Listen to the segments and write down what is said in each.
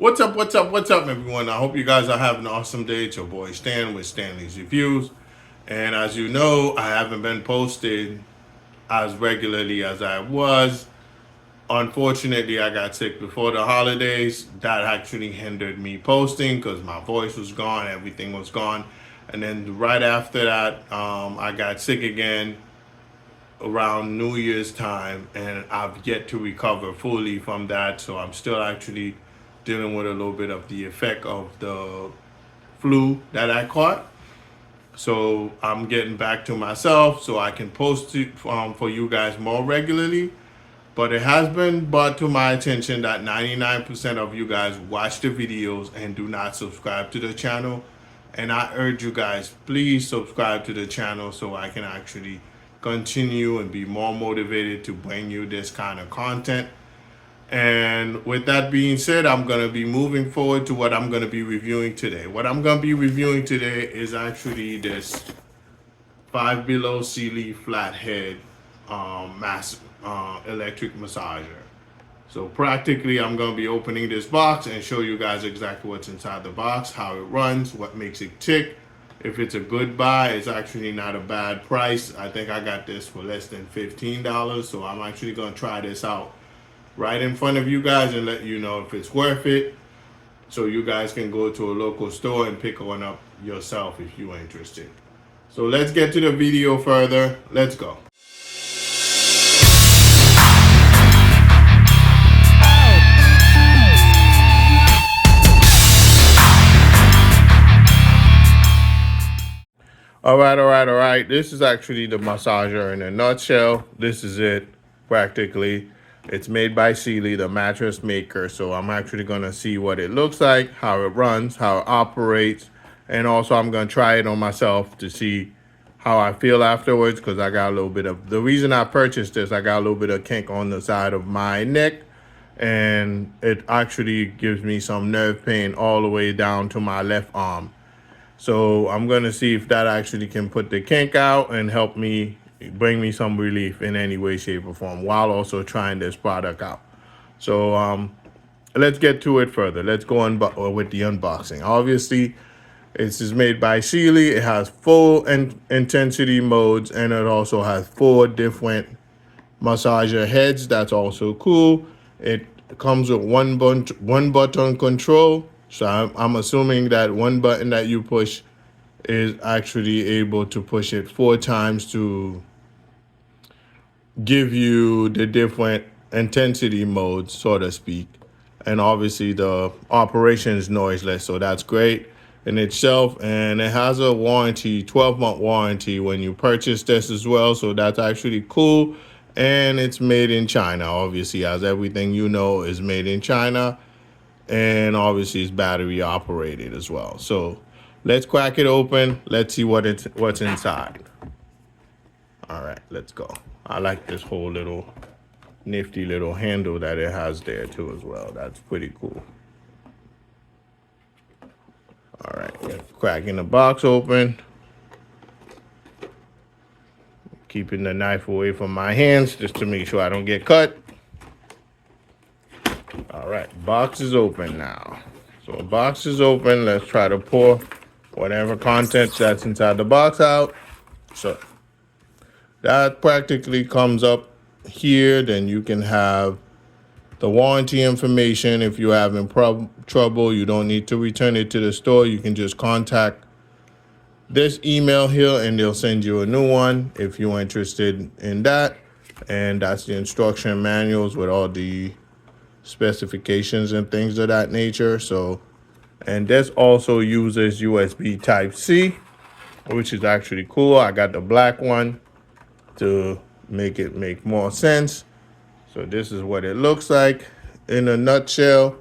What's up, everyone? I hope you guys are having an awesome day. It's your boy Stan with Stanley's Reviews. And as you know, I haven't been posting as regularly as I was. Unfortunately, I got sick before the holidays. That actually hindered me posting because my voice was gone, everything was gone. And then right after that, I got sick again around New Year's time, and I've yet to recover fully from that. So I'm still actually dealing with a little bit of the effect of the flu that I caught. So I'm getting back to myself so I can post it for you guys more regularly. But it has been brought to my attention that 99% of you guys watch the videos and do not subscribe to the channel. And I urge you guys, please subscribe to the channel so I can actually continue and be more motivated to bring you this kind of content. And with that being said, I'm going to be moving forward to what I'm going to be reviewing today. What I'm going to be reviewing today is actually this Five Below Sealy flathead electric massager. So practically, I'm going to be opening this box and show you guys exactly what's inside the box, how it runs, what makes it tick. If it's a good buy, it's actually not a bad price. I think I got this for less than $15, so I'm actually going to try this out right in front of you guys and let you know if it's worth it, so you guys can go to a local store and pick one up yourself if you're interested. So let's get to the video further. Let's go. All right. This is actually the massager in a nutshell. This is it, practically. It's made by Sealy, the mattress maker. So I'm actually going to see what it looks like, how it runs, how it operates. And also I'm going to try it on myself to see how I feel afterwards, because I got a little bit of, the reason I purchased this, I got a little bit of kink on the side of my neck. And it actually gives me some nerve pain all the way down to my left arm. So I'm going to see if that actually can put the kink out and help me bring me some relief in any way, shape, or form while also trying this product out. So let's get to it further. Let's go on with the unboxing. Obviously, this is made by Sealy. It has full intensity modes, and it also has 4 different massager heads. That's also cool. It comes with one button control. So I'm assuming that one button that you push is actually able to push it 4 times to give you the different intensity modes, so to speak. And obviously the operation is noiseless, so that's great in itself. And it has a warranty, 12-month warranty when you purchase this as well. So that's actually cool. And it's made in China, obviously, as everything you know is made in China. And obviously it's battery operated as well. So let's crack it open. Let's see what's inside. All right, let's go. I like this whole little nifty little handle that it has there too as well. That's pretty cool. All right, cracking the box open. Keeping the knife away from my hands just to make sure I don't get cut. All right, box is open now. So box is open. Let's try to pour whatever contents that's inside the box out. So that practically comes up here. Then you can have the warranty information. If you're having trouble, you don't need to return it to the store. You can just contact this email here and they'll send you a new one if you're interested in that. And that's the instruction manuals with all the specifications and things of that nature. So, and this also uses USB Type-C, which is actually cool. I got the black one to make it make more sense. So this is what it looks like in a nutshell.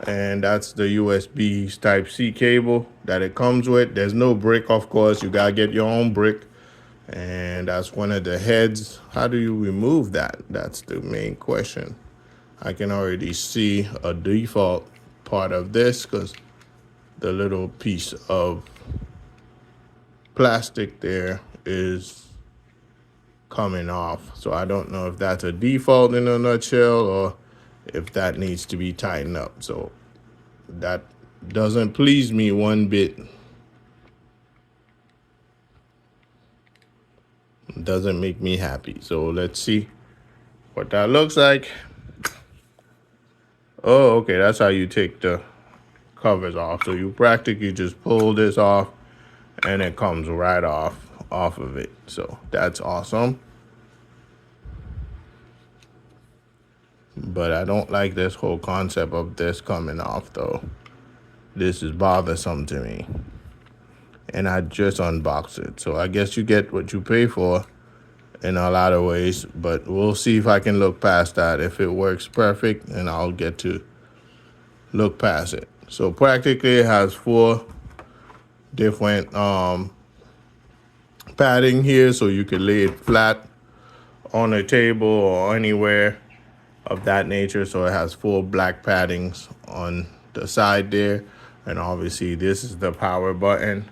And that's the USB Type-C cable that it comes with. There's no brick, of course. You gotta get your own brick. And that's one of the heads. How do you remove that? That's the main question. I can already see a default part of this because the little piece of plastic there is coming off. So I don't know if that's a default in a nutshell or if that needs to be tightened up. So That doesn't please me one bit. Doesn't make me happy. So let's see what that looks like. Oh, okay, that's how you take the covers off. So you practically just pull this off and it comes right off of it. So that's awesome. But I don't like this whole concept of this coming off though. This is bothersome to me. And I just unboxed it. So I guess you get what you pay for in a lot of ways, but we'll see if I can look past that. If it works perfect, and I'll get to look past it. So practically it has 4 different padding here, so you can lay it flat on a table or anywhere of that nature. So it has 4 black paddings on the side there, and obviously this is the power button,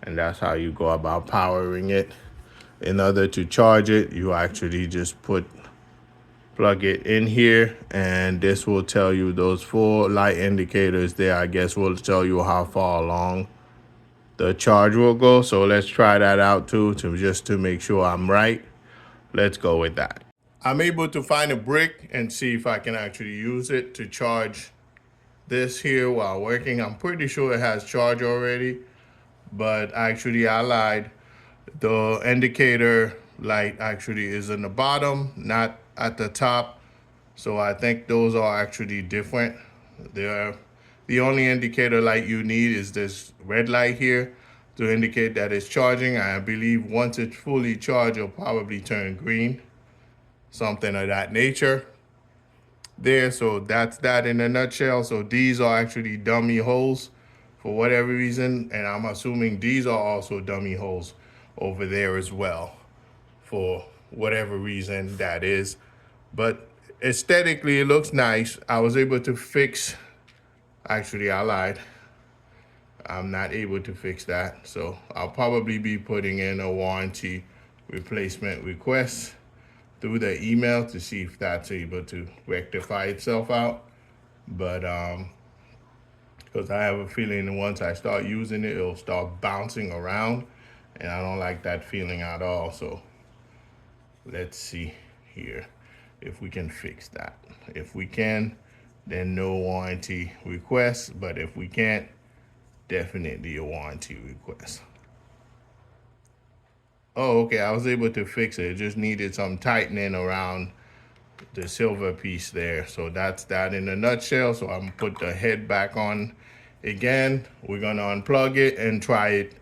and that's how you go about powering it. In order to charge it, you actually just plug it in here, and this will tell you those 4 light indicators there, I guess, will tell you how far along the charge will go. So let's try that out too, just to make sure I'm right. Let's go with that. I'm able to find a brick and see if I can actually use it to charge this here while working. I'm pretty sure it has charge already, but actually I lied. The indicator light actually is in the bottom, not at the top. So I think those are actually different. The only indicator light you need is this red light here to indicate that it's charging. I believe once it's fully charged, it'll probably turn green, something of that nature there. So that's that in a nutshell. So these are actually dummy holes for whatever reason, and I'm assuming these are also dummy holes over there as well for whatever reason that is. But aesthetically it looks nice. I was able to fix, actually I lied, I'm not able to fix that. So I'll probably be putting in a warranty replacement request through the email to see if that's able to rectify itself out. But because I have a feeling that once I start using it, it'll start bouncing around, and I don't like that feeling at all. So let's see here if we can fix that. If we can, then no warranty request, but if we can't, definitely a warranty request. Oh, okay, I was able to fix it. It just needed some tightening around the silver piece there. So that's that in a nutshell. So I'm gonna put the head back on again. We're gonna unplug it and try it.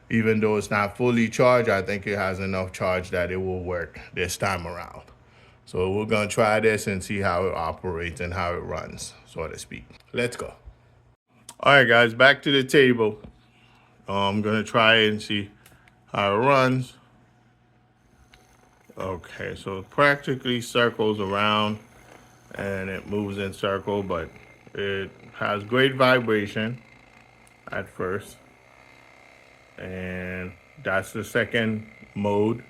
Even though it's not fully charged, I think it has enough charge that it will work this time around. So we're gonna try this and see how it operates and how it runs, so to speak. Let's go. All right, guys, back to the table. I'm gonna try it and see how it runs. Okay, so it practically circles around and it moves in circle, but it has great vibration at first. And that's the second mode.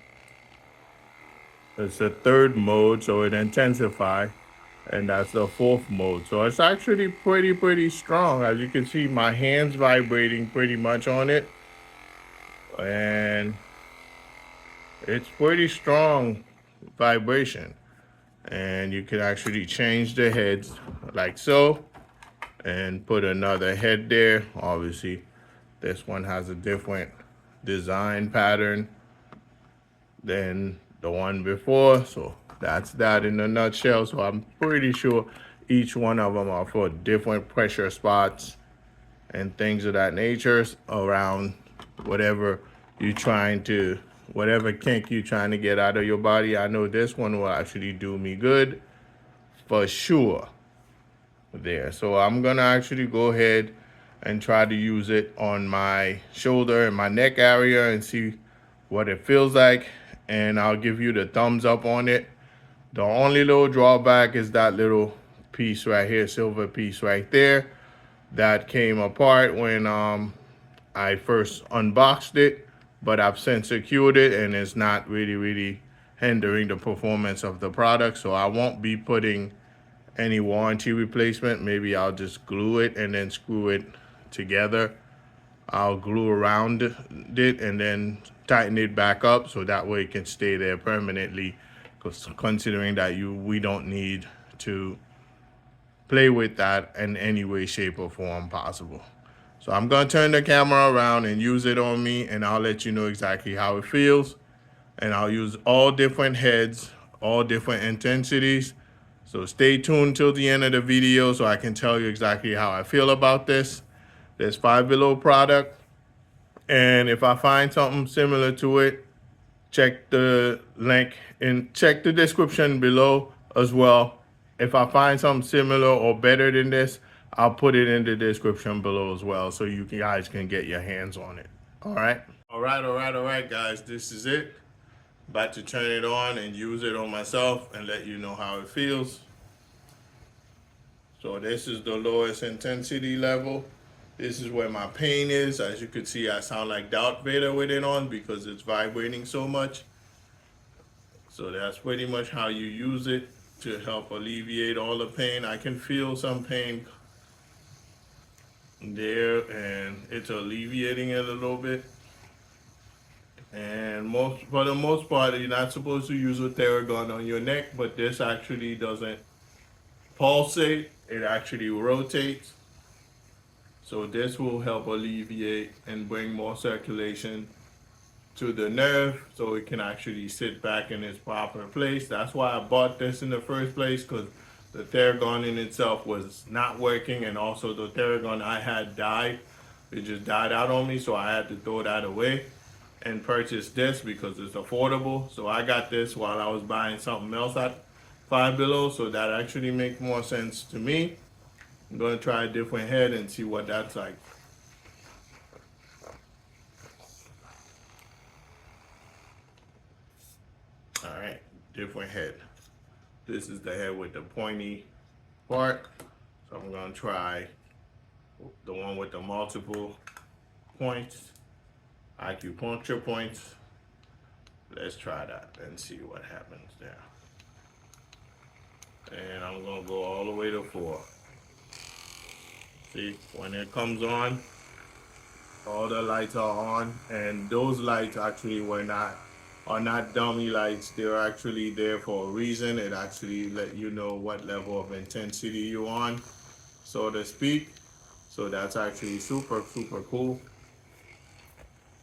It's the third mode, so it intensifies. And that's the 4th mode. So it's actually pretty strong. As you can see, my hand's vibrating pretty much on it. And it's pretty strong vibration. And you can actually change the heads like so and put another head there. Obviously, this one has a different design pattern than the one before. So that's that in a nutshell. So I'm pretty sure each one of them are for different pressure spots and things of that nature around whatever you're trying to, whatever kink you're trying to get out of your body. I know this one will actually do me good for sure there. So I'm gonna actually go ahead and try to use it on my shoulder and my neck area and see what it feels like, and I'll give you the thumbs up on it. The only little drawback is that little piece right here, silver piece right there, that came apart when I first unboxed it, but I've since secured it and it's not really hindering the performance of the product. So I won't be putting any warranty replacement. Maybe I'll just glue it and then screw it together. I'll glue around it and then tighten it back up so that way it can stay there permanently, considering that we don't need to play with that in any way, shape, or form possible. So I'm going to turn the camera around and use it on me, and I'll let you know exactly how it feels. And I'll use all different heads, all different intensities. So stay tuned till the end of the video so I can tell you exactly how I feel about this. This Five Below product. And if I find something similar to it, check the link and check the description below as well. If I find something similar or better than this, I'll put it in the description below as well so you guys can get your hands on it. All right? All right, guys. This is it. About to turn it on and use it on myself and let you know how it feels. So this is the lowest intensity level. This is where my pain is. As you can see, I sound like Darth Vader with it on because it's vibrating so much. So that's pretty much how you use it to help alleviate all the pain. I can feel some pain there and it's alleviating it a little bit. And for the most part, you're not supposed to use a Theragun on your neck, but this actually doesn't pulsate, it actually rotates. So this will help alleviate and bring more circulation to the nerve so it can actually sit back in its proper place. That's why I bought this in the first place, because the Theragun in itself was not working, and also the Theragun I had died. It just died out on me, so I had to throw that away and purchase this because it's affordable. So I got this while I was buying something else at Five Below, so that actually makes more sense to me. I'm going to try a different head and see what that's like. All right, different head. This is the head with the pointy part. So I'm going to try the one with the multiple points, acupuncture points. Let's try that and see what happens there. And I'm going to go all the way to 4. See, when it comes on, all the lights are on, and those lights actually are not dummy lights. They're actually there for a reason. It actually let you know what level of intensity you're on, so to speak. So that's actually super cool.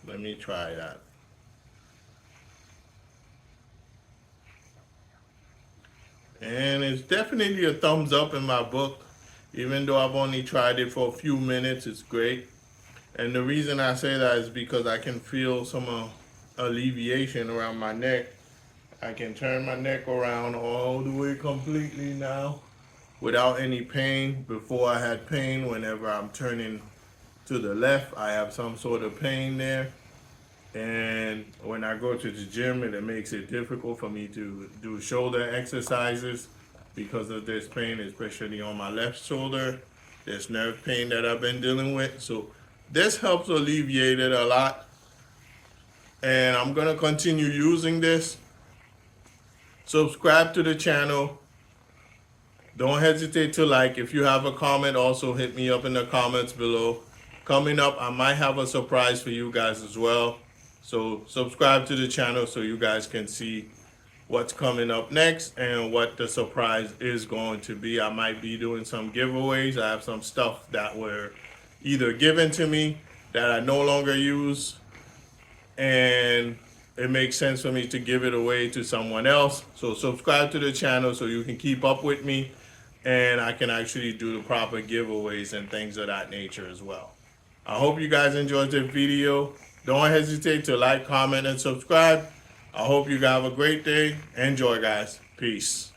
Let me try that. And it's definitely a thumbs up in my book. Even though I've only tried it for a few minutes, it's great. And the reason I say that is because I can feel some alleviation around my neck. I can turn my neck around all the way completely now without any pain. Before I had pain whenever I'm turning to the left. I have some sort of pain there. And when I go to the gym, it makes it difficult for me to do shoulder exercises because of this pain, especially on my left shoulder. This nerve pain that I've been dealing with. So this helps alleviate it a lot. And I'm going to continue using this. Subscribe to the channel. Don't hesitate to like. If you have a comment, also hit me up in the comments below. Coming up, I might have a surprise for you guys as well. So subscribe to the channel so you guys can see what's coming up next and what the surprise is going to be. I might be doing some giveaways. I have some stuff that were either given to me that I no longer use, and it makes sense for me to give it away to someone else. So subscribe to the channel so you can keep up with me, and I can actually do the proper giveaways and things of that nature as well. I hope you guys enjoyed this video. Don't hesitate to like, comment, and subscribe. I hope you guys have a great day. Enjoy, guys. Peace.